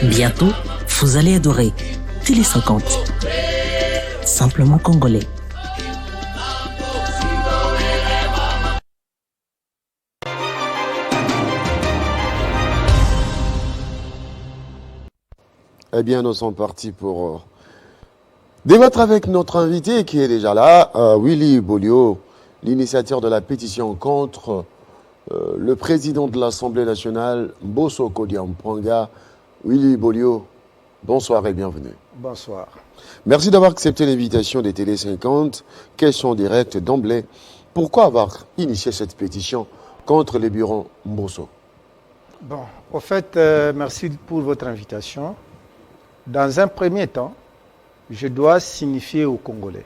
Bientôt, vous allez adorer Télé 50. Simplement congolais. Eh bien, nous sommes partis pour débattre avec notre invité qui est déjà là, Willy Bolio, l'initiateur de la pétition contre le président de l'Assemblée nationale, Mbosso Kodiampwanga. Willy Bolio, bonsoir et bienvenue. Bonsoir. Merci d'avoir accepté l'invitation des Télé 50. Question directe d'emblée. Pourquoi avoir initié cette pétition contre les bureaux Mbosso? Bon, au fait, merci pour votre invitation. Dans un premier temps, je dois signifier aux Congolais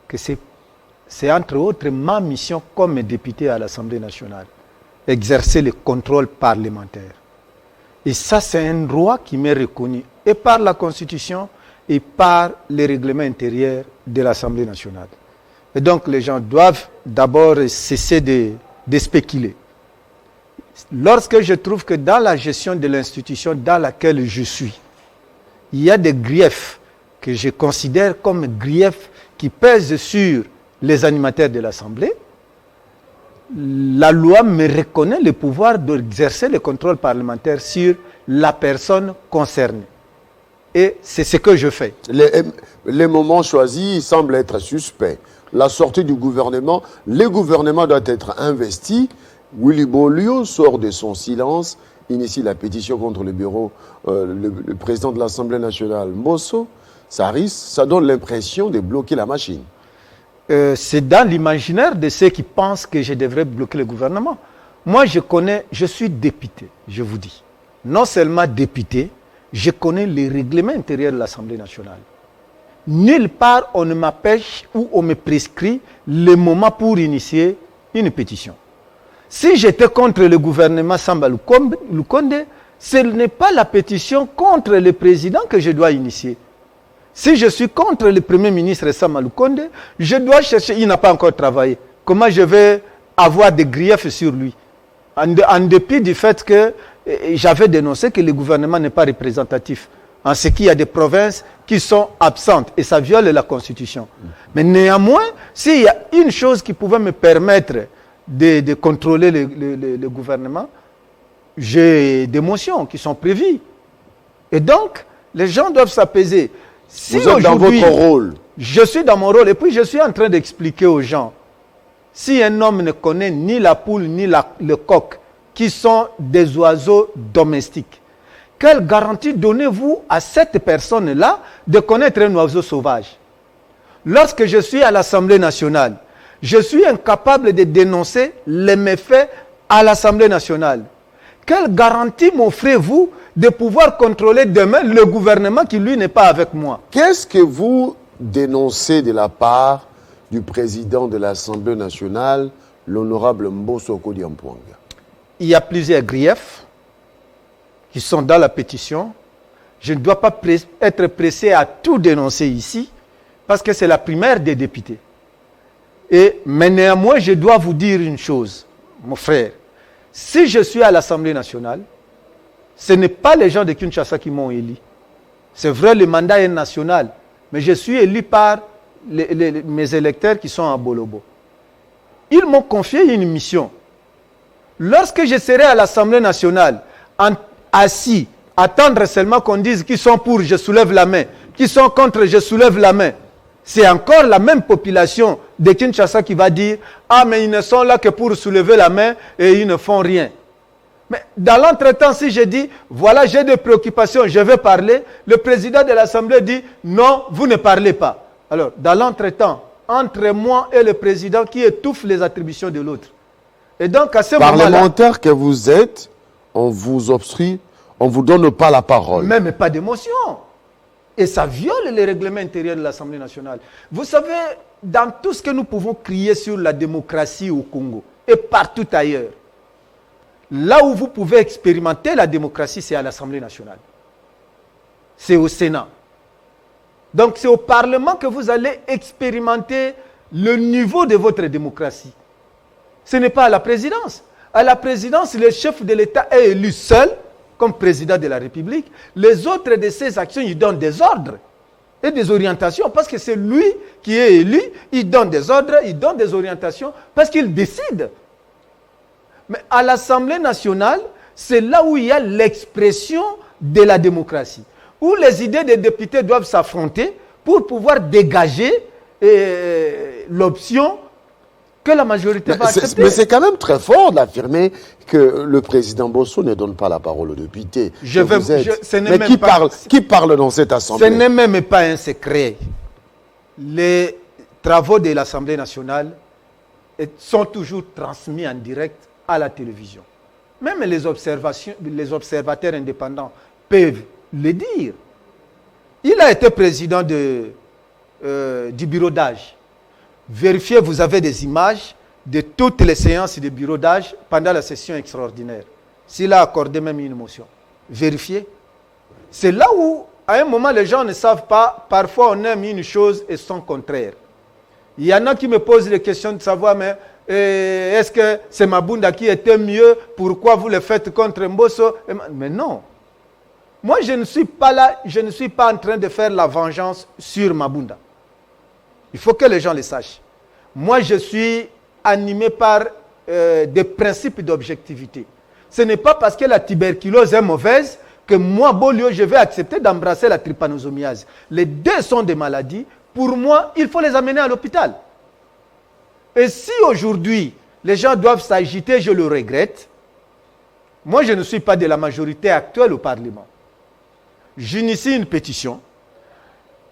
que c'est entre autres ma mission comme député à l'Assemblée nationale, exercer le contrôle parlementaire. Et ça, c'est un droit qui m'est reconnu et par la Constitution et par les règlements intérieurs de l'Assemblée nationale. Et donc, les gens doivent d'abord cesser de spéculer. Lorsque je trouve que dans la gestion de l'institution dans laquelle je suis, il y a des griefs que je considère comme griefs qui pèsent sur les animateurs de l'Assemblée, la loi me reconnaît le pouvoir d'exercer le contrôle parlementaire sur la personne concernée. Et c'est ce que je fais. Les moments choisis semblent être suspects. La sortie du gouvernement, le gouvernement doit être investi. Willy Bolio sort de son silence, initie la pétition contre le bureau, le président de l'Assemblée nationale, Mbosso. Ça donne l'impression de bloquer la machine. C'est dans l'imaginaire de ceux qui pensent que je devrais bloquer le gouvernement. Moi, je suis député, je vous dis. Non seulement député, je connais les règlements intérieurs de l'Assemblée nationale. Nulle part on ne m'empêche ou on me prescrit le moment pour initier une pétition. Si j'étais contre le gouvernement Samba Lukonde, ce n'est pas la pétition contre le président que je dois initier. Si je suis contre le Premier ministre Samba Lukonde, je dois chercher, il n'a pas encore travaillé. Comment je vais avoir des griefs sur lui? En dépit du fait que j'avais dénoncé que le gouvernement n'est pas représentatif, en ce qu'il y a des provinces qui sont absentes, et ça viole la Constitution. Mais néanmoins, s'il y a une chose qui pouvait me permettre de contrôler le gouvernement, j'ai des motions qui sont prévues. Et donc, les gens doivent s'apaiser. Si vous êtes dans votre rôle. Je suis dans mon rôle, et puis je suis en train d'expliquer aux gens, si un homme ne connaît ni la poule ni le coq, qui sont des oiseaux domestiques, quelle garantie donnez-vous à cette personne-là de connaître un oiseau sauvage? Lorsque je suis à l'Assemblée nationale, je suis incapable de dénoncer les méfaits à l'Assemblée nationale. Quelle garantie m'offrez-vous de pouvoir contrôler demain le gouvernement qui, lui, n'est pas avec moi? Qu'est-ce que vous dénoncez de la part du président de l'Assemblée nationale, l'honorable Mbosso Kodiampwanga? Il y a plusieurs griefs qui sont dans la pétition. Je ne dois pas être pressé à tout dénoncer ici, parce que c'est la primaire des députés. Mais néanmoins, je dois vous dire une chose, mon frère. Si je suis à l'Assemblée nationale, ce n'est pas les gens de Kinshasa qui m'ont élu. C'est vrai, le mandat est national, mais je suis élu par mes électeurs qui sont à Bolobo. Ils m'ont confié une mission. Lorsque je serai à l'Assemblée nationale, assis, attendre seulement qu'on dise qui sont pour, je soulève la main, qui sont contre, je soulève la main. C'est encore la même population de Kinshasa qui va dire « Ah, mais ils ne sont là que pour soulever la main et ils ne font rien. » Mais dans l'entretemps, si je dis « Voilà, j'ai des préoccupations, je vais parler », le président de l'Assemblée dit « Non, vous ne parlez pas. » Alors, dans l'entretemps, entre moi et le président qui étouffe les attributions de l'autre. Et donc, à ce moment-là... Parlementaire que vous êtes, on vous obstrue, on ne vous donne pas la parole. Même pas d'émotion. Et ça viole les règlements intérieurs de l'Assemblée nationale. Vous savez, dans tout ce que nous pouvons crier sur la démocratie au Congo et partout ailleurs, là où vous pouvez expérimenter la démocratie, c'est à l'Assemblée nationale. C'est au Sénat. Donc c'est au Parlement que vous allez expérimenter le niveau de votre démocratie. Ce n'est pas à la présidence. À la présidence, le chef de l'État est élu seul comme président de la République, les autres de ses actions, il donne des ordres et des orientations, parce que c'est lui qui est élu, il donne des ordres, il donne des orientations, parce qu'il décide. Mais à l'Assemblée nationale, c'est là où il y a l'expression de la démocratie, où les idées des députés doivent s'affronter pour pouvoir dégager l'option que la majorité va accepter. Mais c'est quand même très fort d'affirmer que le président Bosso ne donne pas la parole aux députés. Mais qui parle dans cette assemblée? Ce n'est même pas un secret. Les travaux de l'Assemblée nationale sont toujours transmis en direct à la télévision. Même les observateurs indépendants peuvent le dire. Il a été président du bureau d'âge. Vérifiez, vous avez des images de toutes les séances de bureau d'âge pendant la session extraordinaire. S'il a accordé même une motion. Vérifiez. C'est là où, à un moment, les gens ne savent pas. Parfois, on aime une chose et son contraire. Il y en a qui me posent des questions de savoir, mais est-ce que c'est Mabunda qui était mieux? Pourquoi vous le faites contre Mbosso? Mais non. Moi, je ne suis pas là, je ne suis pas en train de faire la vengeance sur Mabunda. Il faut que les gens le sachent. Moi, je suis animé par des principes d'objectivité. Ce n'est pas parce que la tuberculose est mauvaise que moi, Bolio, je vais accepter d'embrasser la trypanosomiase. Les deux sont des maladies. Pour moi, il faut les amener à l'hôpital. Et si aujourd'hui, les gens doivent s'agiter, je le regrette. Moi, je ne suis pas de la majorité actuelle au Parlement. J'initie une pétition.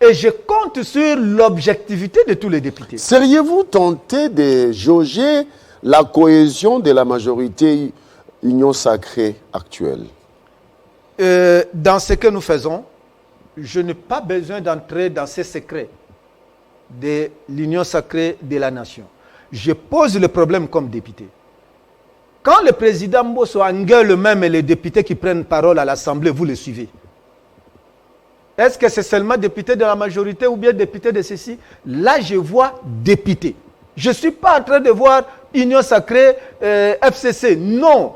Et je compte sur l'objectivité de tous les députés. Seriez-vous tenté de jauger la cohésion de la majorité Union Sacrée actuelle? Dans ce que nous faisons, je n'ai pas besoin d'entrer dans ces secrets de l'Union Sacrée de la Nation. Je pose le problème comme député. Quand le président Mbosso engueule même les députés qui prennent parole à l'Assemblée, vous le suivez. Est-ce que c'est seulement député de la majorité ou bien député de ceci? Là, je vois député. Je ne suis pas en train de voir Union Sacrée, FCC. Non.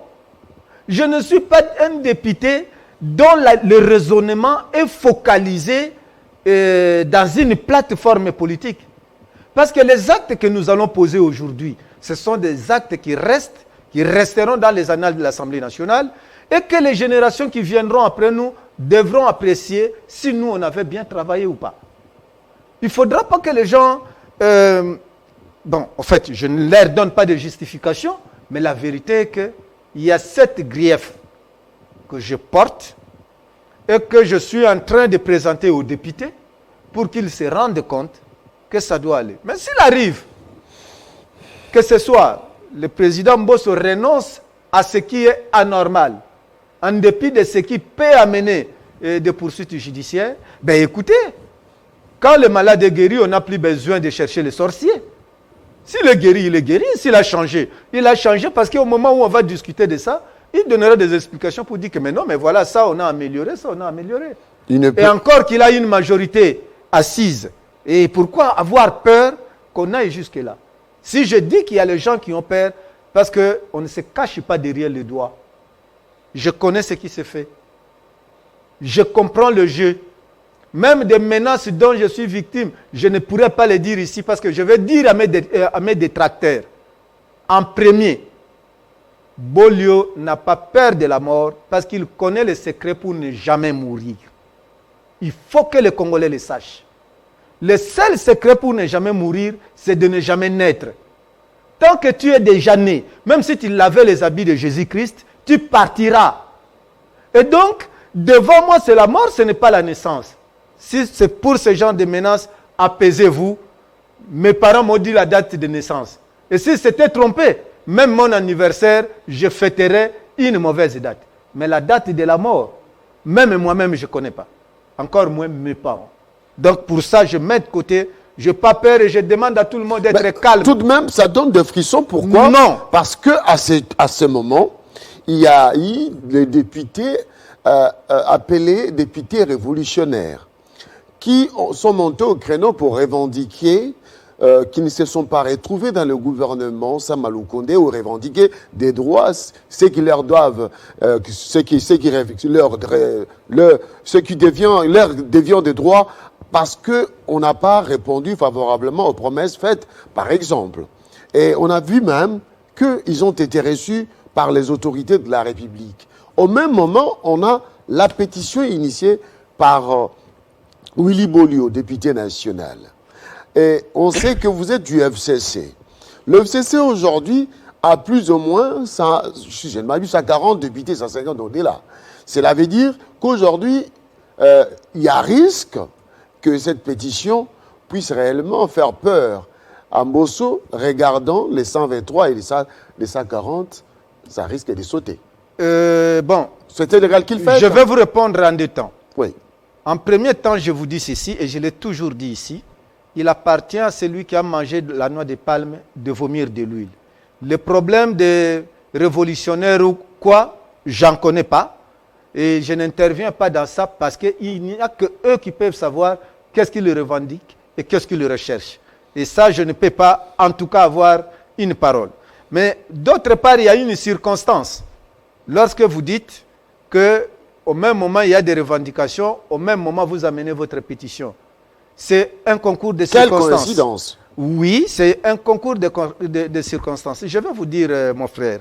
Je ne suis pas un député dont le raisonnement est focalisé dans une plateforme politique. Parce que les actes que nous allons poser aujourd'hui, ce sont des actes qui resteront dans les annales de l'Assemblée nationale et que les générations qui viendront après nous devront apprécier si nous, on avait bien travaillé ou pas. Il ne faudra pas que les gens... en fait, je ne leur donne pas de justification, mais la vérité est qu'il y a 7 griefs que je porte et que je suis en train de présenter aux députés pour qu'ils se rendent compte que ça doit aller. Mais s'il arrive que ce soit le président Mbosso renonce à ce qui est anormal, en dépit de ce qui peut amener des poursuites judiciaires, ben écoutez, quand le malade est guéri, on n'a plus besoin de chercher les sorciers. S'il est guéri, il est guéri. S'il a changé, il a changé parce qu'au moment où on va discuter de ça, il donnera des explications pour dire que mais non, mais voilà, ça on a amélioré, ça on a amélioré. Et encore qu'il a une majorité assise. Et pourquoi avoir peur qu'on aille jusque-là? Si je dis qu'il y a les gens qui ont peur, parce qu'on ne se cache pas derrière les doigts. Je connais ce qui se fait. Je comprends le jeu. Même des menaces dont je suis victime, je ne pourrais pas les dire ici parce que je vais dire à mes détracteurs. En premier, Bolio n'a pas peur de la mort parce qu'il connaît le secret pour ne jamais mourir. Il faut que les Congolais le sachent. Le seul secret pour ne jamais mourir, c'est de ne jamais naître. Tant que tu es déjà né, même si tu lavais les habits de Jésus-Christ, tu partiras. Et donc, devant moi, c'est la mort, ce n'est pas la naissance. Si c'est pour ce genre de menaces, apaisez-vous. Mes parents m'ont dit la date de naissance. Et si c'était trompé, même mon anniversaire, je fêterais une mauvaise date. Mais la date de la mort, même moi-même, je ne connais pas. Encore moins mes parents. Donc pour ça, je mets de côté, je n'ai pas peur et je demande à tout le monde d'être calme. Tout de même, ça donne des frissons. Pourquoi? Non. Parce qu'à ce moment, il y a eu les députés appelés députés révolutionnaires qui sont montés au créneau pour revendiquer qui ne se sont pas retrouvés dans le gouvernement Samalou Kondé ou revendiquer des droits, ce qui leur doivent, ce qui leur devient des droits parce qu'on n'a pas répondu favorablement aux promesses faites, par exemple. Et on a vu même qu'ils ont été reçus par les autorités de la République. Au même moment, on a la pétition initiée par Willy Bolio, député national. Et on sait que vous êtes du FCC. Le FCC aujourd'hui a plus ou moins, je ne m'abuse, 140 députés, 150 au-delà. Cela veut dire qu'aujourd'hui, il y a risque que cette pétition puisse réellement faire peur à Mbosso, regardant les 123 et les 140, ça risque de sauter. Bon, c'était légal qu'il fait. Je vais vous répondre en deux temps. Oui. En premier temps, je vous dis ceci, et je l'ai toujours dit ici, il appartient à celui qui a mangé de la noix de palme de vomir de l'huile. Le problème des révolutionnaires ou quoi, j'en connais pas, et je n'interviens pas dans ça parce qu'il n'y a que eux qui peuvent savoir qu'est-ce qu'ils revendiquent et qu'est-ce qu'ils recherchent. Et ça, je ne peux pas, en tout cas, avoir une parole. Mais d'autre part, il y a une circonstance. Lorsque vous dites qu'au même moment, il y a des revendications, au même moment, vous amenez votre pétition. C'est un concours de circonstances. Quelle coïncidence! Oui, c'est un concours de circonstances. Je vais vous dire, mon frère,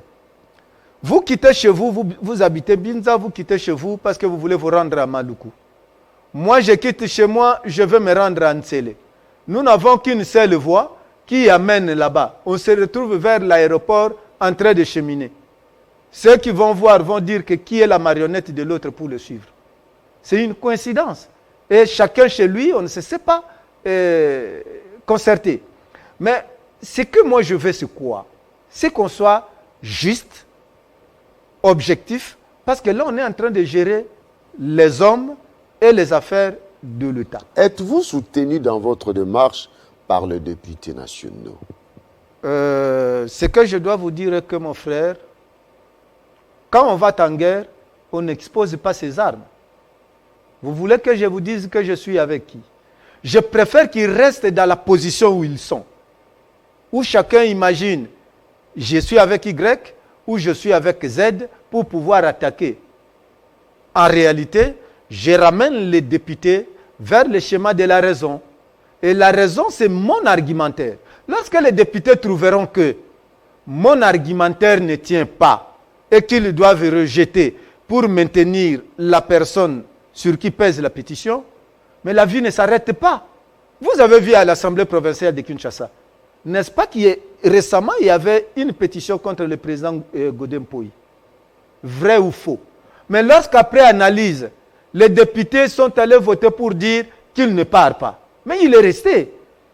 vous quittez chez vous, vous habitez Binza, vous quittez chez vous parce que vous voulez vous rendre à Maluku. Moi, je quitte chez moi, je veux me rendre à Ntsele. Nous n'avons qu'une seule voie qui amène là-bas. On se retrouve vers l'aéroport en train de cheminer. Ceux qui vont voir vont dire que qui est la marionnette de l'autre pour le suivre. C'est une coïncidence. Et chacun chez lui, on ne se sait pas concerté. Mais ce que moi je veux, c'est quoi? C'est qu'on soit juste, objectif, parce que là, on est en train de gérer les hommes et les affaires de l'État. Êtes-vous soutenu dans votre démarche par les députés nationaux? Ce que je dois vous dire est que, mon frère, quand on va en guerre, on n'expose pas ses armes. Vous voulez que je vous dise que je suis avec qui? Je préfère qu'ils restent dans la position où ils sont. Où chacun imagine, je suis avec Y ou je suis avec Z pour pouvoir attaquer. En réalité, je ramène les députés vers le schéma de la raison. Et la raison, c'est mon argumentaire. Lorsque les députés trouveront que mon argumentaire ne tient pas et qu'ils doivent rejeter pour maintenir la personne sur qui pèse la pétition, mais la vie ne s'arrête pas. Vous avez vu à l'Assemblée provinciale de Kinshasa, n'est-ce pas récemment, il y avait une pétition contre le président Godin Poyi. Vrai ou faux? Mais lorsqu'après analyse, les députés sont allés voter pour dire qu'il ne part pas. Mais il est resté.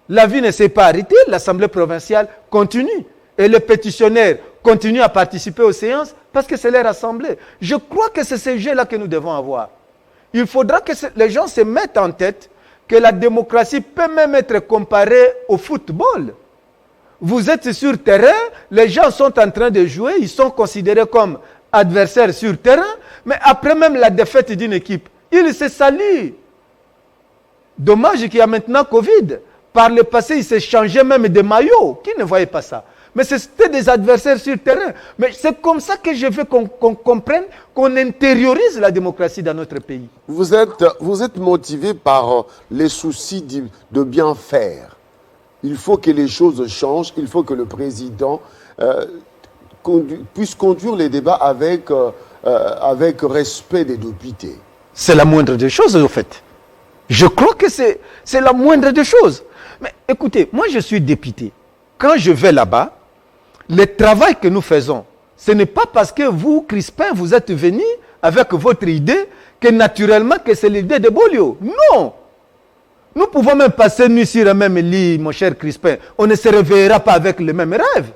La vie ne s'est pas arrêtée, l'Assemblée provinciale continue. Et les pétitionnaires continuent à participer aux séances parce que c'est leur assemblée. Je crois que c'est ce jeu-là que nous devons avoir. Il faudra que les gens se mettent en tête que la démocratie peut même être comparée au football. Vous êtes sur terrain, les gens sont en train de jouer, ils sont considérés comme adversaires sur terrain, mais après même la défaite d'une équipe, ils se saluent. Dommage qu'il y a maintenant Covid. Par le passé, ils s'échangeaient même des maillots. Qui ne voyait pas ça? Mais c'était des adversaires sur terrain. Mais c'est comme ça que je veux qu'on comprenne, qu'on intériorise la démocratie dans notre pays. Vous êtes motivé par les soucis de bien faire. Il faut que les choses changent. Il faut que le président puisse conduire les débats avec respect des députés. C'est la moindre des choses, au fait. Je crois que c'est la moindre des choses. Mais écoutez, moi je suis député. Quand je vais là-bas, le travail que nous faisons, ce n'est pas parce que vous, Crispin, vous êtes venu avec votre idée que naturellement que c'est l'idée de Bolio. Non! Nous pouvons même passer nuit sur le même lit, mon cher Crispin. On ne se réveillera pas avec le même rêve.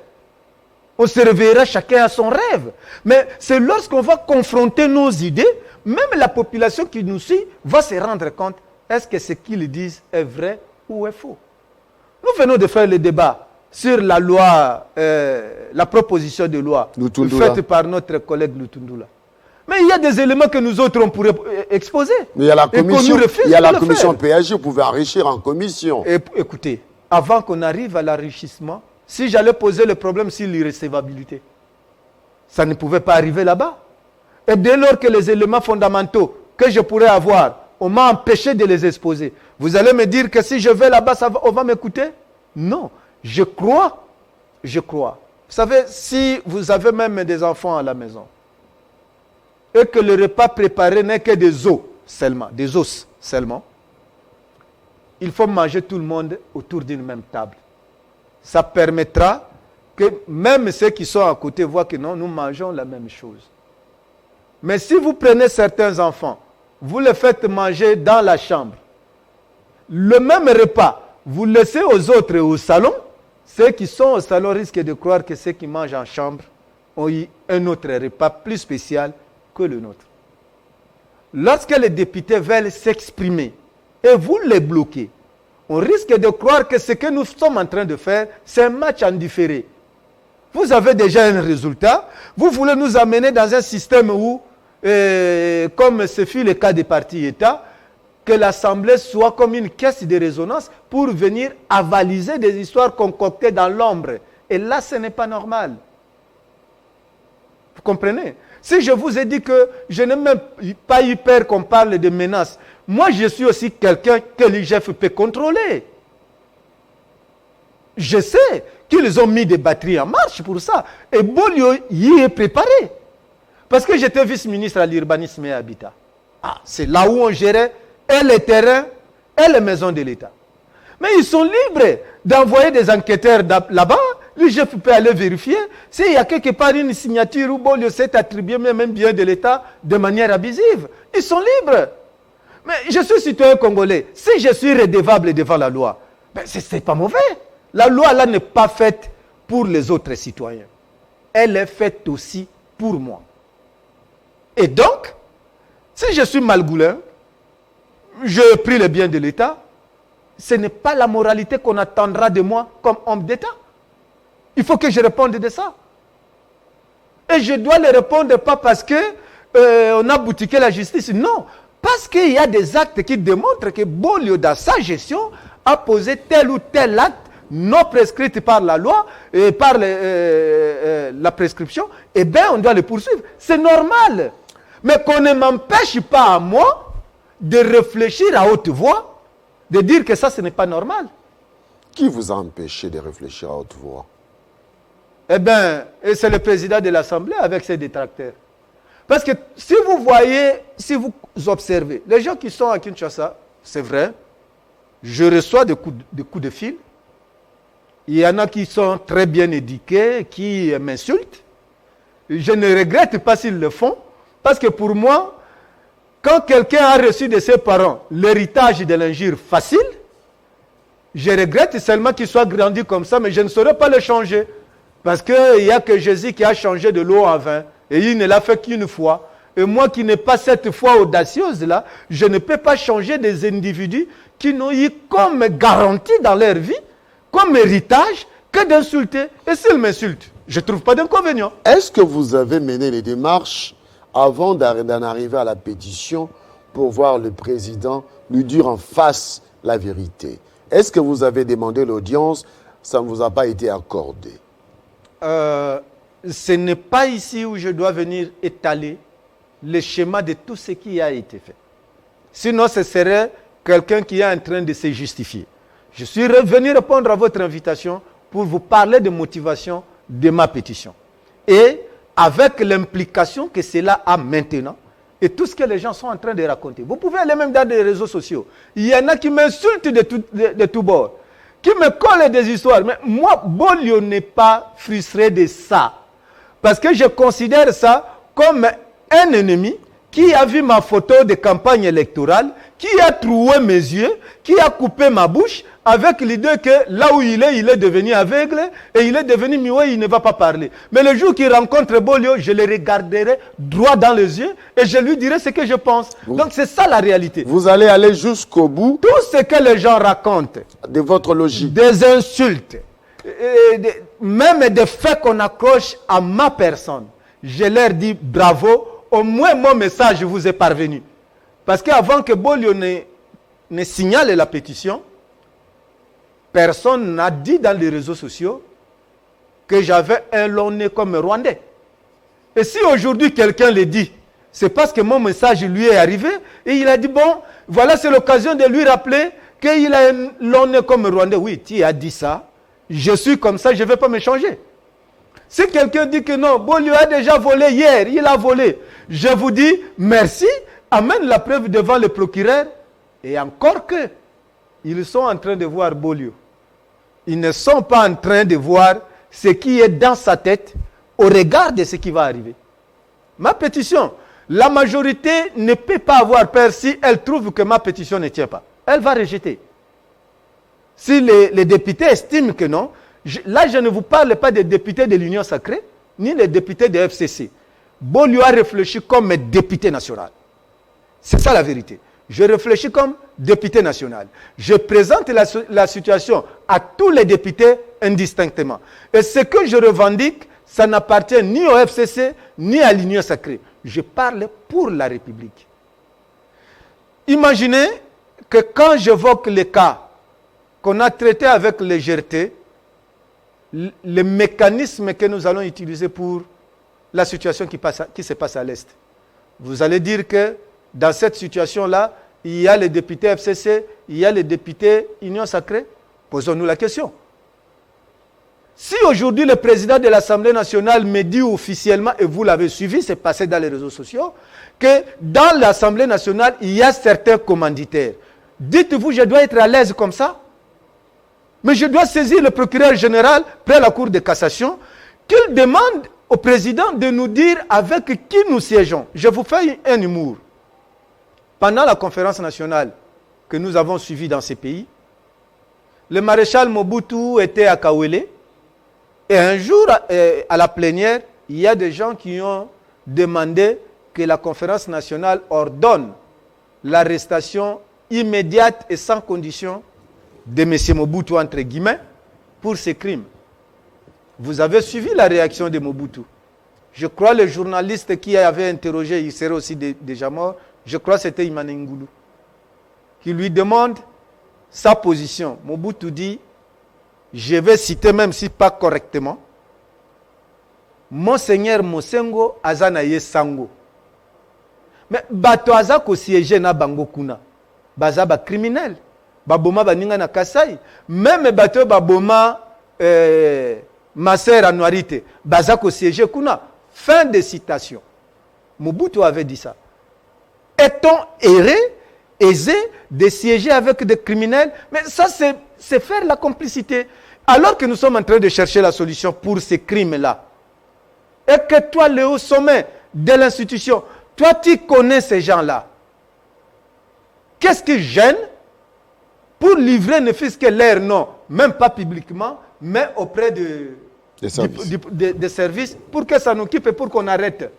On se réveillera chacun à son rêve. Mais c'est lorsqu'on va confronter nos idées, même la population qui nous suit va se rendre compte, est-ce que ce qu'ils disent est vrai ou est faux? Nous venons de faire le débat sur la loi, la proposition de loi faite par notre collègue Lutundula. Mais il y a des éléments que nous autres, on pourrait exposer. Mais il y a la commission, il y a la commission PAG, vous pouvez enrichir en commission. Écoutez, avant qu'on arrive à l'enrichissement, si j'allais poser le problème sur l'irrecevabilité, ça ne pouvait pas arriver là-bas. Et dès lors que les éléments fondamentaux que je pourrais avoir, on m'a empêché de les exposer, vous allez me dire que si je vais là-bas, on va m'écouter? Non. Je crois. Vous savez, si vous avez même des enfants à la maison, et que le repas préparé n'est que des os seulement, il faut manger tout le monde autour d'une même table. Ça permettra que même ceux qui sont à côté voient que non, nous mangeons la même chose. Mais si vous prenez certains enfants, vous les faites manger dans la chambre, le même repas, vous laissez aux autres au salon, ceux qui sont au salon risquent de croire que ceux qui mangent en chambre ont eu un autre repas plus spécial que le nôtre. Lorsque les députés veulent s'exprimer et vous les bloquez, on risque de croire que ce que nous sommes en train de faire, c'est un match en différé. Vous avez déjà un résultat, vous voulez nous amener dans un système où, comme ce fut le cas des partis États, que l'Assemblée soit comme une caisse de résonance pour venir avaliser des histoires concoctées dans l'ombre. Et là, ce n'est pas normal. Vous comprenez? Si je vous ai dit que je n'ai même pas eu peur qu'on parle de menaces, moi je suis aussi quelqu'un que l'IGF peut contrôler. Je sais qu'ils ont mis des batteries en marche pour ça. Et Bolio y est préparé. Parce que j'étais vice-ministre à l'urbanisme et à l'habitat. C'est là où on gérait et les terrains et les maisons de l'État. Mais ils sont libres d'envoyer des enquêteurs là-bas. L'IGF peut aller vérifier s'il y a quelque part une signature où Bolio s'est attribué même bien de l'État de manière abusive. Ils sont libres. Mais je suis citoyen congolais. Si je suis redevable devant la loi, ce n'est pas mauvais. La loi là n'est pas faite pour les autres citoyens. Elle est faite aussi pour moi. Et donc, si je suis malgoulin, je prie le bien de l'État, ce n'est pas la moralité qu'on attendra de moi comme homme d'État. Il faut que je réponde de ça. Et je dois le répondre pas parce que on a boutiqué la justice. Non, parce qu'il y a des actes qui démontrent que Bolio, dans sa gestion, a posé tel ou tel acte non prescrit par la loi et par la prescription. Eh bien, on doit le poursuivre. C'est normal. Mais qu'on ne m'empêche pas à moi de réfléchir à haute voix, de dire que ça, ce n'est pas normal. Qui vous a empêché de réfléchir à haute voix? Eh bien, c'est le président de l'Assemblée avec ses détracteurs. Parce que si vous voyez, si vous observez, les gens qui sont à Kinshasa, c'est vrai, je reçois des coups de fil. Il y en a qui sont très bien éduqués, qui m'insultent. Je ne regrette pas s'ils le font, parce que pour moi, quand quelqu'un a reçu de ses parents l'héritage de l'injure facile, je regrette seulement qu'il soit grandi comme ça, mais je ne saurais pas le changer. Parce qu'il n'y a que Jésus qui a changé de l'eau en vin. Et il ne l'a fait qu'une fois. Et moi qui n'ai pas cette foi audacieuse là, je ne peux pas changer des individus qui n'ont eu comme garantie dans leur vie, comme héritage, que d'insulter. Et s'ils m'insultent, je ne trouve pas d'inconvénient. Est-ce que vous avez mené les démarches avant d'en arriver à la pétition pour voir le président lui dire en face la vérité? Est-ce que vous avez demandé l'audience? Ça ne vous a pas été accordé? Ce n'est pas ici où je dois venir étaler le schéma de tout ce qui a été fait. Sinon, ce serait quelqu'un qui est en train de se justifier. Je suis venu répondre à votre invitation pour vous parler de motivation de ma pétition. Et avec l'implication que cela a maintenant et tout ce que les gens sont en train de raconter. Vous pouvez aller même dans les réseaux sociaux. Il y en a qui m'insultent de tout bord, qui me collent des histoires. Mais moi, Bolio n'est pas frustré de ça. Parce que je considère ça comme un ennemi qui a vu ma photo de campagne électorale, qui a troué mes yeux, qui a coupé ma bouche, avec l'idée que là où il est devenu aveugle et il est devenu muet, il ne va pas parler. Mais le jour qu'il rencontre Bolio, je le regarderai droit dans les yeux et je lui dirai ce que je pense. Donc c'est ça la réalité. Vous allez aller jusqu'au bout. Tout ce que les gens racontent, de votre logique, des insultes, même des faits qu'on accroche à ma personne, je leur dis bravo, au moins mon message vous est parvenu. Parce qu'avant que Bolio ne signale la pétition, personne n'a dit dans les réseaux sociaux que j'avais un long nez comme Rwandais. Et si aujourd'hui quelqu'un le dit, c'est parce que mon message lui est arrivé et il a dit, bon, voilà, c'est l'occasion de lui rappeler qu'il a un long nez comme Rwandais. Oui, tu as dit ça, je suis comme ça, je ne vais pas me changer. Si quelqu'un dit que non, Bolio a déjà volé hier, il a volé, je vous dis merci, amène la preuve devant le procureur, et encore que, ils sont en train de voir Bolio. Ils ne sont pas en train de voir ce qui est dans sa tête au regard de ce qui va arriver. Ma pétition, la majorité ne peut pas avoir peur si elle trouve que ma pétition ne tient pas. Elle va rejeter. Si les députés estiment que non, là je ne vous parle pas des députés de l'Union sacrée, ni des députés de FCC. Bolio a réfléchi comme député national. C'est ça la vérité. Je réfléchis comme député national. Je présente la situation à tous les députés indistinctement. Et ce que je revendique, ça n'appartient ni au FCC, ni à l'Union sacrée. Je parle pour la République. Imaginez que quand j'évoque les cas qu'on a traités avec légèreté, le mécanisme que nous allons utiliser pour la situation qui se passe à l'Est. Vous allez dire que dans cette situation-là, il y a les députés FCC, il y a les députés Union sacrée. Posons-nous la question. Si aujourd'hui le président de l'Assemblée nationale me dit officiellement, et vous l'avez suivi, c'est passé dans les réseaux sociaux, que dans l'Assemblée nationale, il y a certains commanditaires. Dites-vous, je dois être à l'aise comme ça? Mais je dois saisir le procureur général près la Cour de cassation, qu'il demande au président de nous dire avec qui nous siégeons. Je vous fais un humour. Pendant la conférence nationale que nous avons suivie dans ces pays, le maréchal Mobutu était à Kawele. Et un jour, à la plénière, il y a des gens qui ont demandé que la conférence nationale ordonne l'arrestation immédiate et sans condition de M. Mobutu, entre guillemets, pour ces crimes. Vous avez suivi la réaction de Mobutu. Je crois le journaliste qui avait interrogé, il serait aussi déjà mort, je crois que c'était Imane Ngulu, qui lui demande sa position. Mobutu dit, je vais citer même si pas correctement, Monseigneur Mosengo azanaye sango. Mais bato aza ko siéger na bango kuna. Baza ba criminel. Baboma baninga na Kasai. Même bato baboma Masser Anuarite. Baza ko siéger kuna. Fin de citation. Mobutu avait dit ça. Est-on aisé de siéger avec des criminels? Mais ça, c'est faire la complicité. Alors que nous sommes en train de chercher la solution pour ces crimes-là, et que toi, le haut sommet de l'institution, toi, tu connais ces gens-là. Qu'est-ce qui gêne pour livrer ne fût-ce que leur nom, même pas publiquement, mais auprès des services, pour que ça nous occupe et pour qu'on arrête?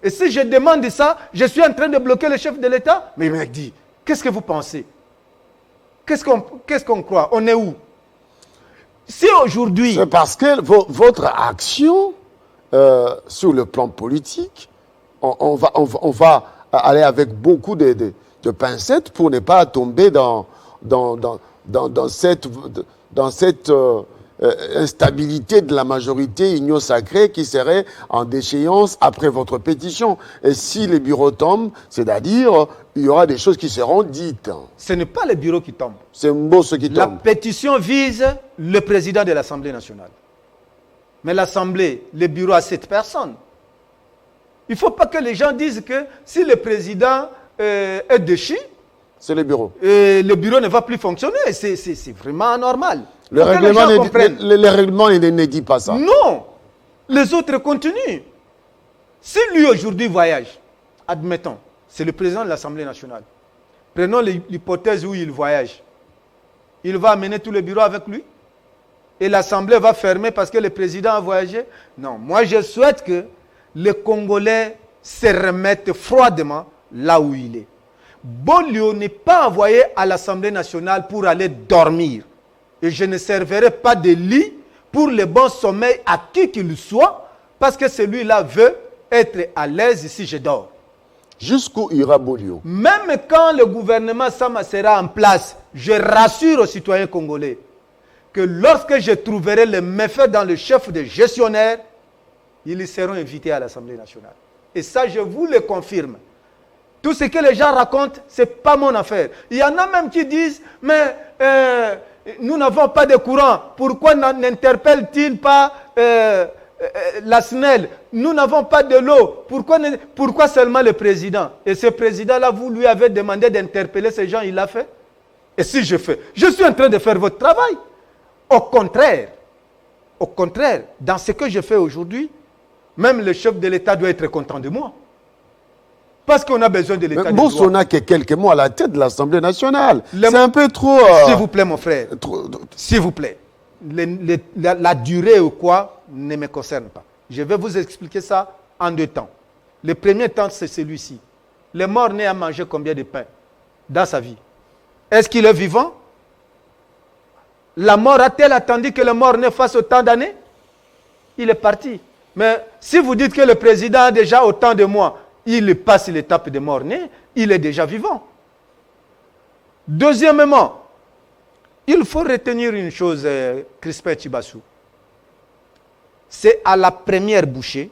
Et si je demande ça, je suis en train de bloquer le chef de l'État. Mais il m'a dit, qu'est-ce que vous pensez? Qu'est-ce qu'on croit? On est où? Si aujourd'hui... C'est parce que votre action, sur le plan politique, on va aller avec beaucoup de pincettes pour ne pas tomber dans cette instabilité de la majorité Union sacrée qui serait en déchéance après votre pétition. Et si les bureaux tombent, c'est-à-dire, il y aura des choses qui seront dites. Ce n'est pas les bureaux qui tombent. C'est Mbosso qui tombe. La pétition vise le président de l'Assemblée nationale. Mais l'Assemblée, le bureau a 7 personnes. Il ne faut pas que les gens disent que si le président est déchu, c'est le bureau. Le bureau ne va plus fonctionner. C'est vraiment anormal. Le règlement ne dit pas ça. Non. Les autres continuent. Si lui aujourd'hui voyage, admettons, c'est le président de l'Assemblée nationale. Prenons l'hypothèse où il voyage. Il va amener tout le bureau avec lui et l'Assemblée va fermer parce que le président a voyagé. Non, moi je souhaite que les Congolais se remettent froidement là où il est. Bolio n'est pas envoyé à l'Assemblée nationale pour aller dormir. Et je ne servirai pas de lit pour le bon sommeil à qui qu'il soit, parce que celui-là veut être à l'aise si je dors. Jusqu'où ira Bolio? Même quand le gouvernement Sama sera en place, je rassure aux citoyens congolais que lorsque je trouverai les méfaits dans le chef de gestionnaire, ils seront invités à l'Assemblée nationale. Et ça, je vous le confirme. Tout ce que les gens racontent, ce n'est pas mon affaire. Il y en a même qui disent, mais nous n'avons pas de courant. Pourquoi n'interpelle-t-il pas la SNEL? Nous n'avons pas de l'eau. Pourquoi seulement le président? Et ce président-là, vous lui avez demandé d'interpeller ces gens, il l'a fait. Et si je fais, je suis en train de faire votre travail. Au contraire, dans ce que je fais aujourd'hui, même le chef de l'État doit être content de moi. Parce qu'on a besoin de l'État de droit. Bosso n'a que quelques mois à la tête de l'Assemblée nationale. C'est un peu trop... S'il vous plaît, mon frère. S'il vous plaît. La durée ou quoi ne me concerne pas. Je vais vous expliquer ça en 2 temps. Le premier temps, c'est celui-ci. Le mort-né a mangé combien de pain dans sa vie? Est-ce qu'il est vivant? La mort a-t-elle attendu que le mort-né fasse autant d'années? Il est parti. Mais si vous dites que le président a déjà autant de mois, il passe l'étape de mort-né, il est déjà vivant. Deuxièmement, il faut retenir une chose, Crispin Chibassou. C'est à la première bouchée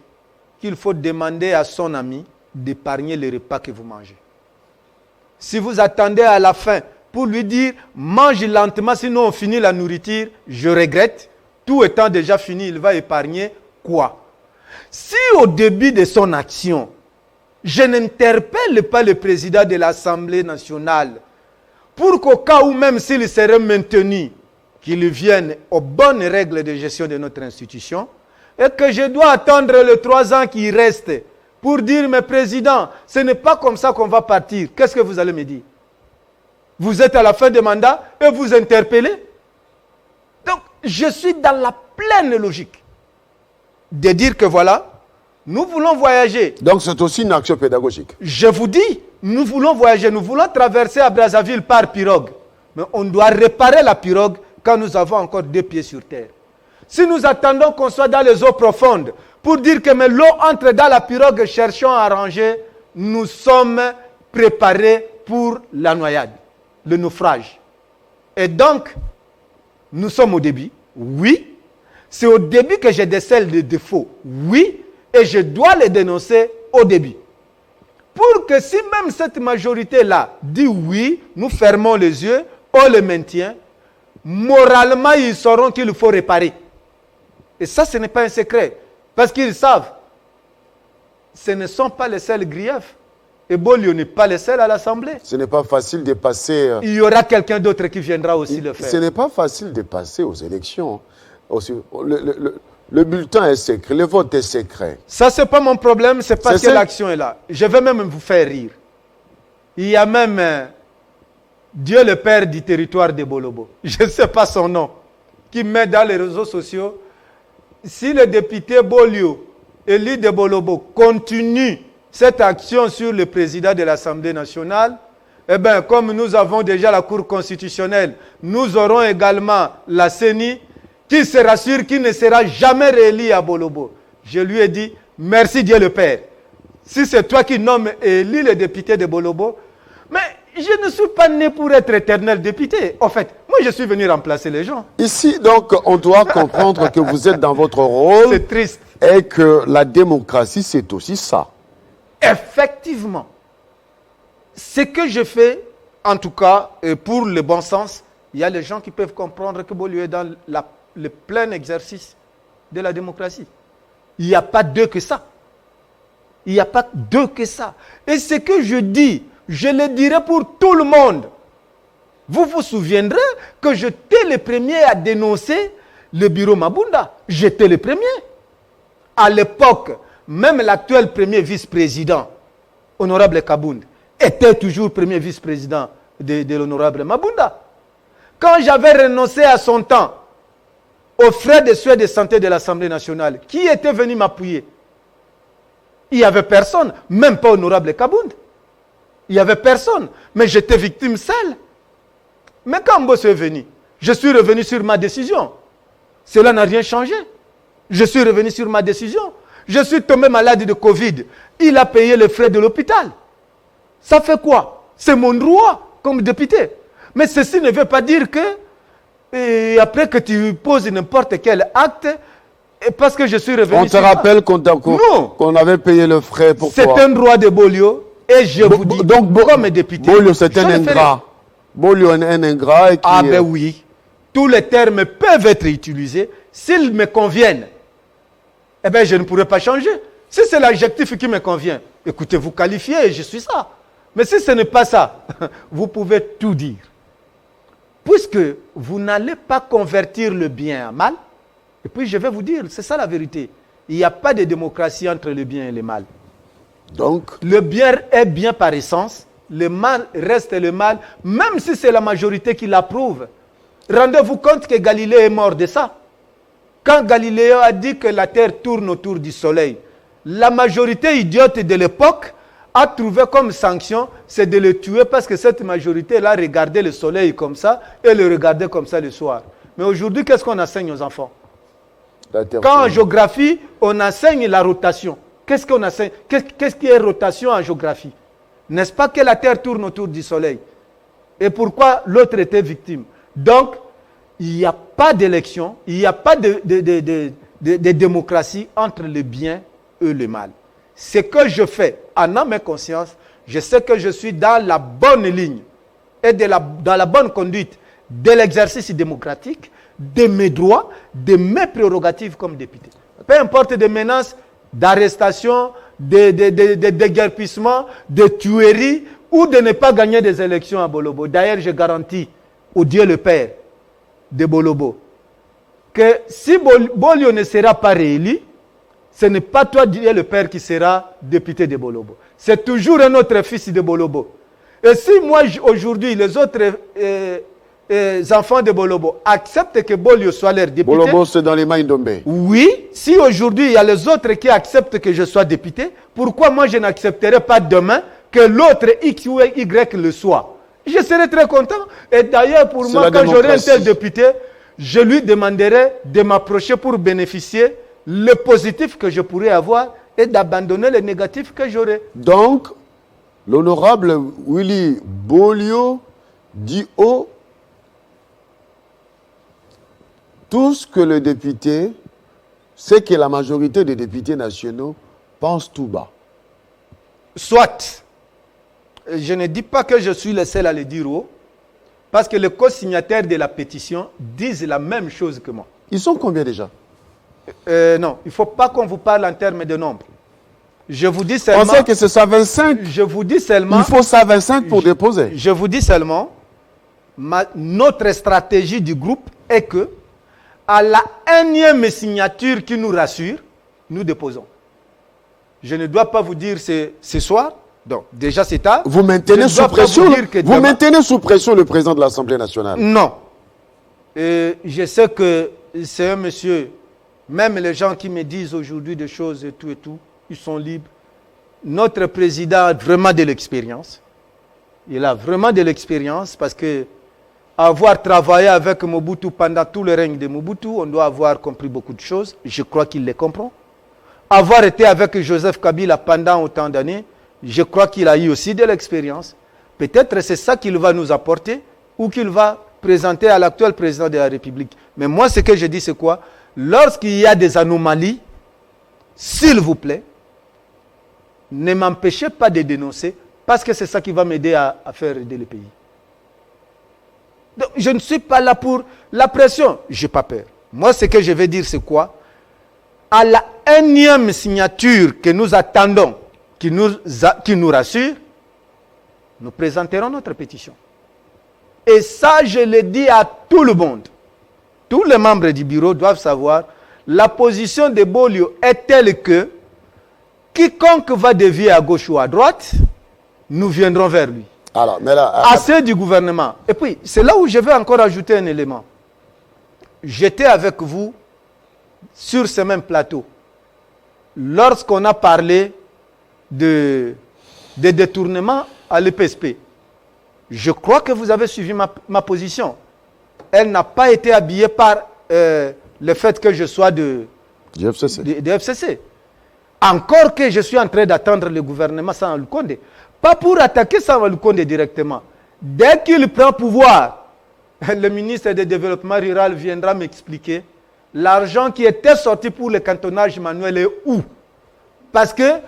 qu'il faut demander à son ami d'épargner les repas que vous mangez. Si vous attendez à la fin pour lui dire « mange lentement, sinon on finit la nourriture », je regrette. Tout étant déjà fini, il va épargner quoi? Si au début de son action, je n'interpelle pas le président de l'Assemblée nationale pour qu'au cas où même s'il serait maintenu, qu'il vienne aux bonnes règles de gestion de notre institution, et que je dois attendre les 3 ans qui restent pour dire « mais président, ce n'est pas comme ça qu'on va partir », qu'est-ce que vous allez me dire? Vous êtes à la fin du mandat et vous interpellez? Donc, je suis dans la pleine logique de dire que voilà, nous voulons voyager. Donc c'est aussi une action pédagogique. Je vous dis, nous voulons voyager, nous voulons traverser à Brazzaville par pirogue. Mais on doit réparer la pirogue quand nous avons encore 2 pieds sur terre. Si nous attendons qu'on soit dans les eaux profondes pour dire que l'eau entre dans la pirogue, cherchons à arranger, nous sommes préparés pour la noyade, le naufrage. Et donc, nous sommes au début, oui. C'est au début que je décèle des défauts, oui. Et je dois les dénoncer au début. Pour que si même cette majorité-là dit oui, nous fermons les yeux, on le maintient, moralement, ils sauront qu'il faut réparer. Et ça, ce n'est pas un secret. Parce qu'ils savent, ce ne sont pas les seuls griefs. Et Bolio n'est pas le seul à l'Assemblée. Ce n'est pas facile de passer... Il y aura quelqu'un d'autre qui viendra aussi le faire. Ce n'est pas facile de passer aux élections. Le bulletin est secret, le vote est secret. Ça, ce n'est pas mon problème, c'est parce que l'action est là. Je vais même vous faire rire. Il y a même Dieu le Père du territoire de Bolobo, je ne sais pas son nom, qui met dans les réseaux sociaux, si le député Bolio, élu de Bolobo, continue cette action sur le président de l'Assemblée nationale, eh bien, comme nous avons déjà la Cour constitutionnelle, nous aurons également la CENI, qui se rassure qu'il ne sera jamais réélu à Bolobo. Je lui ai dit, merci Dieu le Père. Si c'est toi qui nommes et élis le député de Bolobo, mais je ne suis pas né pour être éternel député. En fait, moi je suis venu remplacer les gens. Ici, donc, on doit comprendre que vous êtes dans votre rôle. C'est triste. Et que la démocratie, c'est aussi ça. Effectivement. Ce que je fais, en tout cas, pour le bon sens, il y a les gens qui peuvent comprendre que Bolio est dans le plein exercice de la démocratie. Il n'y a pas deux que ça. Il n'y a pas deux que ça. Et ce que je dis, je le dirai pour tout le monde. Vous vous souviendrez que j'étais le premier à dénoncer le bureau Mabunda. J'étais le premier. À l'époque, même l'actuel premier vice-président, honorable Kabound, était toujours premier vice-président de l'honorable Mabunda. Quand j'avais renoncé à son temps aux frais de soins de santé de l'Assemblée nationale, qui était venu m'appuyer? Il n'y avait personne, même pas honorable Kabound. Il n'y avait personne, mais j'étais victime seule. Mais quand Mbosso est venu, je suis revenu sur ma décision. Cela n'a rien changé. Je suis revenu sur ma décision. Je suis tombé malade de Covid. Il a payé les frais de l'hôpital. Ça fait quoi? C'est mon droit comme député. Mais ceci ne veut pas dire que Et après que tu poses n'importe quel acte, et parce que je suis revenu... On te rappelle qu'on avait payé le frais pour toi. C'est un droit de Bolio. Et je vous dis, comme député... Bolio, c'est un ingrat. Bolio est un ingrat. Ah ben oui. Tous les termes peuvent être utilisés. S'ils me conviennent, eh bien, je ne pourrai pas changer. Si c'est l'adjectif qui me convient, écoutez, vous qualifiez et je suis ça. Mais si ce n'est pas ça, vous pouvez tout dire. Puisque vous n'allez pas convertir le bien en mal, et puis je vais vous dire, c'est ça la vérité. Il n'y a pas de démocratie entre le bien et le mal. Donc, le bien est bien par essence, le mal reste le mal, même si c'est la majorité qui l'approuve. Rendez-vous compte que Galilée est mort de ça. Quand Galilée a dit que la Terre tourne autour du Soleil, la majorité idiote de l'époque a trouvé comme sanction, c'est de le tuer parce que cette majorité-là regardait le Soleil comme ça et le regardait comme ça le soir. Mais aujourd'hui, qu'est-ce qu'on enseigne aux enfants? Quand en géographie, on enseigne la rotation. Qu'est-ce qu'on enseigne? Qu'est-ce qui est rotation en géographie? N'est-ce pas que la Terre tourne autour du Soleil? Et pourquoi l'autre était victime? Donc, il n'y a pas d'élection, il n'y a pas de démocratie entre le bien et le mal. Ce que je fais en âme et conscience, je sais que je suis dans la bonne ligne et dans la bonne conduite de l'exercice démocratique, de mes droits, de mes prérogatives comme député. Peu importe des menaces d'arrestation, de déguerpissement, de tuerie ou de ne pas gagner des élections à Bolobo. D'ailleurs, je garantis au Dieu le Père de Bolobo que si Bolio ne sera pas réélu, ce n'est pas toi, Dieu le Père, qui sera député de Bolobo. C'est toujours un autre fils de Bolobo. Et si moi, aujourd'hui, les autres enfants de Bolobo acceptent que Bolio soit leur député... Bolobo, c'est dans les mains d'Ombé. Oui, si aujourd'hui, il y a les autres qui acceptent que je sois député, pourquoi moi, je n'accepterai pas demain que l'autre X ou Y le soit? Je serai très content. Et d'ailleurs, pour moi, quand j'aurai un tel député, je lui demanderai de m'approcher pour bénéficier le positif que je pourrais avoir et d'abandonner le négatif que j'aurai. Donc, l'honorable Willy Bolio dit haut tout ce que le député, c'est que la majorité des députés nationaux pensent tout bas. Soit. Je ne dis pas que je suis le seul à le dire haut, parce que les co-signataires de la pétition disent la même chose que moi. Ils sont combien déjà? Non, il ne faut pas qu'on vous parle en termes de nombre. Je vous dis seulement... On sait que c'est 125. Je vous dis seulement... Il faut 125 pour déposer. Je vous dis seulement, notre stratégie du groupe est que, à la énième signature qui nous rassure, nous déposons. Je ne dois pas vous dire ce soir. Donc, déjà c'est tard. Vous maintenez sous pression, maintenez sous pression le président de l'Assemblée nationale? Non. Je sais que c'est un monsieur, même les gens qui me disent aujourd'hui des choses et tout, ils sont libres. Notre président a vraiment de l'expérience. Il a vraiment de l'expérience parce que avoir travaillé avec Mobutu pendant tout le règne de Mobutu, on doit avoir compris beaucoup de choses. Je crois qu'il les comprend. Avoir été avec Joseph Kabila pendant autant d'années, je crois qu'il a eu aussi de l'expérience. Peut-être c'est ça qu'il va nous apporter ou qu'il va présenter à l'actuel président de la République. Mais moi, ce que je dis, c'est quoi? Lorsqu'il y a des anomalies, s'il vous plaît, ne m'empêchez pas de dénoncer parce que c'est ça qui va m'aider à faire aider le pays. Donc, je ne suis pas là pour la pression. Je n'ai pas peur. Moi, ce que je vais dire, c'est quoi? À la énième signature que nous attendons, qui nous rassure, nous présenterons notre pétition. Et ça, je le dis à tout le monde. Tous les membres du bureau doivent savoir, la position de Bolio est telle que quiconque va dévier à gauche ou à droite, nous viendrons vers lui. Alors, mais là, assez du gouvernement. Et puis, c'est là où je vais encore ajouter un élément. J'étais avec vous sur ce même plateau lorsqu'on a parlé de détournement à l'EPSP. Je crois que vous avez suivi ma position. Elle n'a pas été habillée par le fait que je sois de FCC. Encore que je suis en train d'attendre le gouvernement Sama Lukonde. Pas pour attaquer Sama Lukonde directement. Dès qu'il prend pouvoir, le ministre du Développement rural viendra m'expliquer l'argent qui était sorti pour le cantonnage manuel est où? Parce que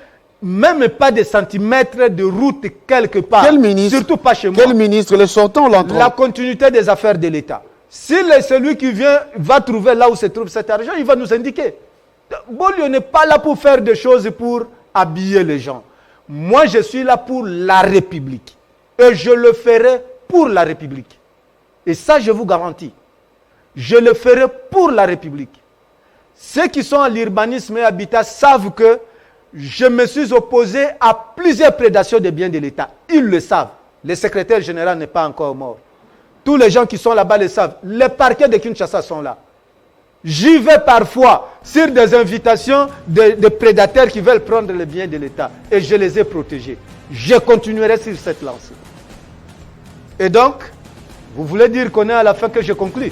même pas des centimètres de route quelque part. Quel ministre? Surtout pas chez moi. Quel ministre? Le sortant ou l'entrant? La continuité des affaires de l'État. Si celui qui vient va trouver là où se trouve cet argent, il va nous indiquer. Bolio n'est pas là pour faire des choses pour habiller les gens. Moi, je suis là pour la République. Et je le ferai pour la République. Et ça, je vous garantis. Je le ferai pour la République. Ceux qui sont à l'urbanisme et habitat savent que je me suis opposé à plusieurs prédations des biens de l'État. Ils le savent. Le secrétaire général n'est pas encore mort. Tous les gens qui sont là-bas le savent. Les parquets de Kinshasa sont là. J'y vais parfois sur des invitations de prédateurs qui veulent prendre les biens de l'État. Et je les ai protégés. Je continuerai sur cette lancée. Et donc, vous voulez dire qu'on est à la fin que je conclue?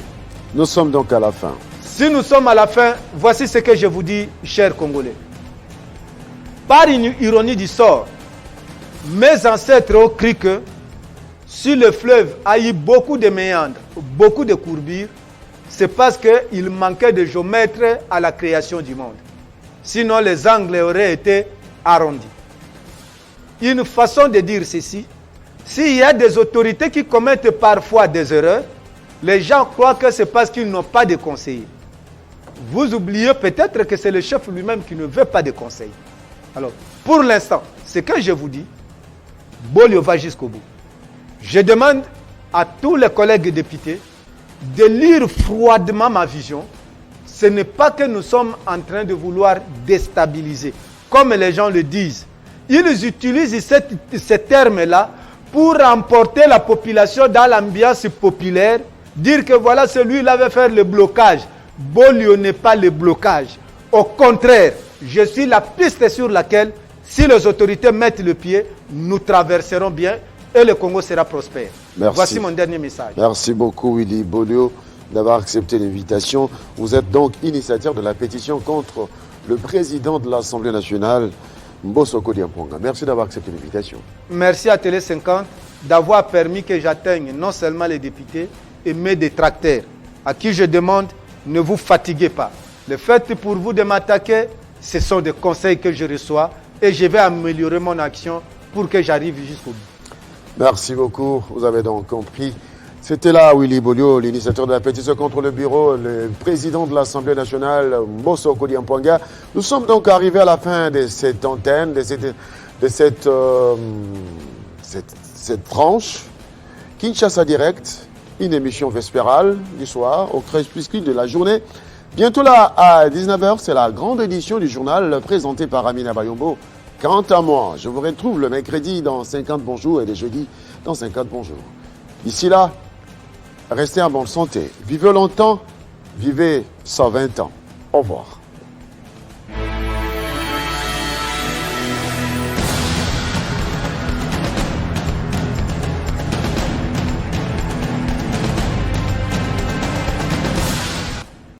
Nous sommes donc à la fin. Si nous sommes à la fin, voici ce que je vous dis, chers Congolais. Par une ironie du sort, mes ancêtres ont cru que si le fleuve a eu beaucoup de méandres, beaucoup de courbures, c'est parce qu'il manquait de géomètre à la création du monde. Sinon, les angles auraient été arrondis. Une façon de dire ceci, s'il y a des autorités qui commettent parfois des erreurs, les gens croient que c'est parce qu'ils n'ont pas de conseillers. Vous oubliez peut-être que c'est le chef lui-même qui ne veut pas de conseils. Alors, pour l'instant, ce que je vous dis, Bolio va jusqu'au bout. Je demande à tous les collègues députés de lire froidement ma vision. Ce n'est pas que nous sommes en train de vouloir déstabiliser, comme les gens le disent. Ils utilisent ce terme-là pour emporter la population dans l'ambiance populaire, dire que voilà, celui-là va faire le blocage. Bolio n'est pas le blocage. Au contraire, je suis la piste sur laquelle, si les autorités mettent le pied, nous traverserons bien et le Congo sera prospère. Merci. Voici mon dernier message. Merci beaucoup, Willy Bolio, d'avoir accepté l'invitation. Vous êtes donc initiateur de la pétition contre le président de l'Assemblée nationale, Mbosso Kodiamponga. Merci d'avoir accepté l'invitation. Merci à Télé 50 d'avoir permis que j'atteigne non seulement les députés, et mes détracteurs, à qui je demande, ne vous fatiguez pas. Le fait pour vous de m'attaquer, ce sont des conseils que je reçois et je vais améliorer mon action pour que j'arrive jusqu'au bout. Merci beaucoup. Vous avez donc compris. C'était là Willy Bolio, l'initiateur de la pétition contre le bureau, le président de l'Assemblée nationale, Mbosso Kodiamponga. Nous sommes donc arrivés à la fin de cette antenne, de cette tranche. Kinshasa Direct, une émission vespérale du soir, au crépuscule de la journée. Bientôt là, à 19h, c'est la grande édition du journal présenté par Amina Bayombo. Quant à moi, je vous retrouve le mercredi dans 50 bonjours et le jeudi dans 50 bonjours. D'ici là, restez en bonne santé. Vivez longtemps, vivez 120 ans. Au revoir.